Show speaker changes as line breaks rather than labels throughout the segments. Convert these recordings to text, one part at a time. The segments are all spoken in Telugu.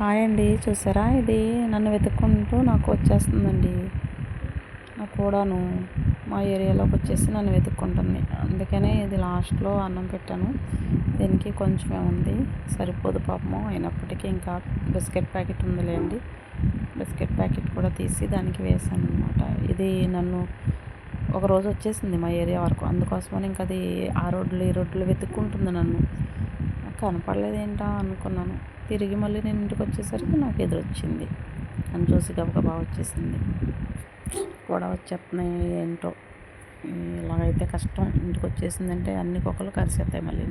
హాయ్ అండి, చూసారా? ఇది నన్ను వెతుక్కుంటూ నాకు వచ్చేస్తుందండి. నాకు కూడాను మా ఏరియాలోకి వచ్చేసి నన్ను వెతుక్కుంటుంది. అందుకనే ఇది లాస్ట్లో అన్నం పెట్టాను. దీనికి కొంచెమే ఉంది, సరిపోదు పాపము. అయినప్పటికీ ఇంకా బిస్కెట్ ప్యాకెట్ ఉందిలేండి, బిస్కెట్ ప్యాకెట్ కూడా తీసి దానికి వేసాను అనమాట. ఇది నన్ను ఒకరోజు వచ్చేసింది మా ఏరియా వరకు. అందుకోసమని ఇంకా అది ఆ రోడ్లు ఈ రోడ్లు వెతుక్కుంటుంది నన్ను. కనపడలేదేంటా అనుకున్నాను. తిరిగి మళ్ళీ నేను ఇంటికి వచ్చేసరికి నాకు ఎదురొచ్చింది. అని చూసి గబగబా వచ్చేసింది. కూడా వచ్చేస్తున్నాయి ఏంటో, ఇలాగైతే కష్టం. ఇంటికి వచ్చేసిందంటే అన్ని కుక్కలు కరిసేస్తాయి మళ్ళీ.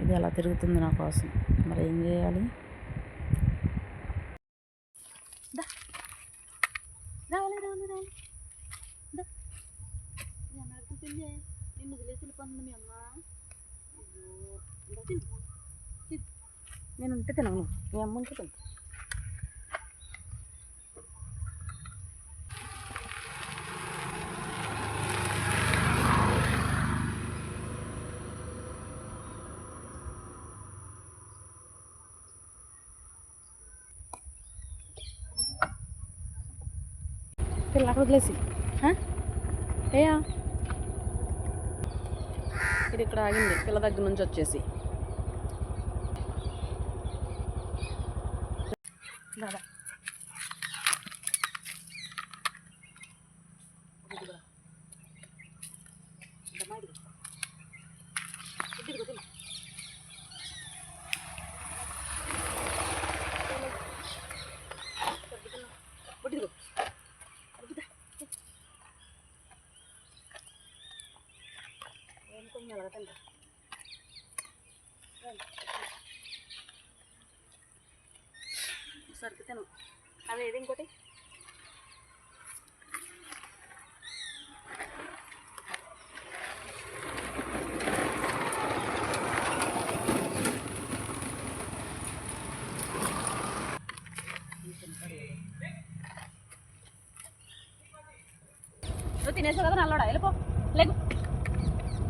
ఇది అలా తిరుగుతుంది నా కోసం, మరి ఏం చేయాలి? నిన్ను వదిలేసి వెళ్ళిపోతుంది మీ అమ్మ. నేను ఉంటే తినను, మీ అమ్మ ఉంటే తిను. పిల్ల వదిలేసి ఏయా, ఇది ఇక్కడ ఆగింది పిల్ల దగ్గర నుంచి వచ్చేసి. దాదా సరిపోతాను. అదే ఏది ఇంకోటి నువ్వు తినేసావు కదా నల్లోడా, వెళ్ళిపో. లేకు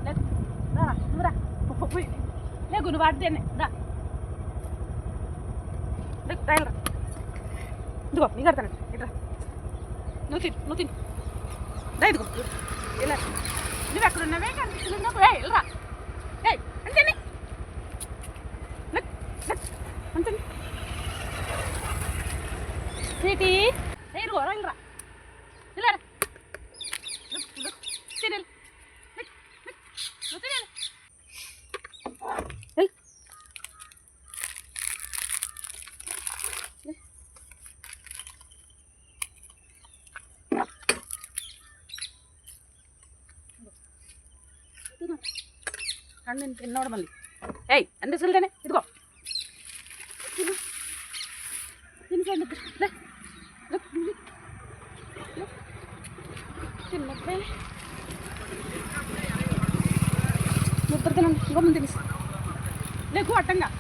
లేకు, రా నువ్వు రా, లేకు నువ్వు వాడితేనే రా. రా ఇదిగో నీ కడతాను, ఇట్రా. నువ్వు తిను రా. ఇదిగో ఇలా నువ్వు ఎక్కడున్నావే కనిపిస్తున్నప్పుడు వెళ్ళరా. అంతే అంతే సీటీ ఇదిగో వెళ్ళరా, ఇలా తినాలి. నువ్వు తినాలి. నేను తిన్నాడు మళ్ళీ. అన్ని రిజల్ట్నే ఇదిగో తిన్నప్పే ముద్దరు తినండి. ఇంకో ముందు తినేసి లేకు అట్టంగా.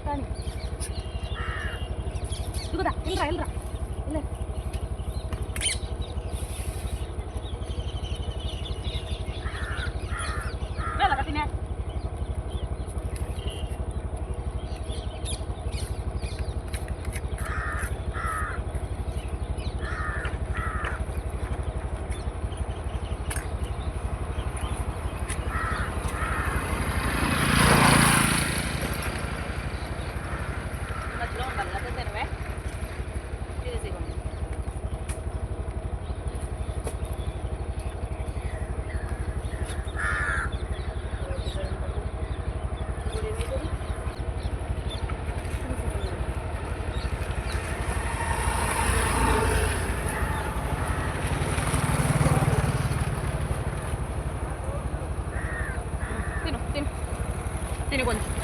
కానీ ఇదిగోదా వెళ్ళరా వెళ్ళరా వెళ్ళే వెళ్ళగా తినే. తిను కొంచెం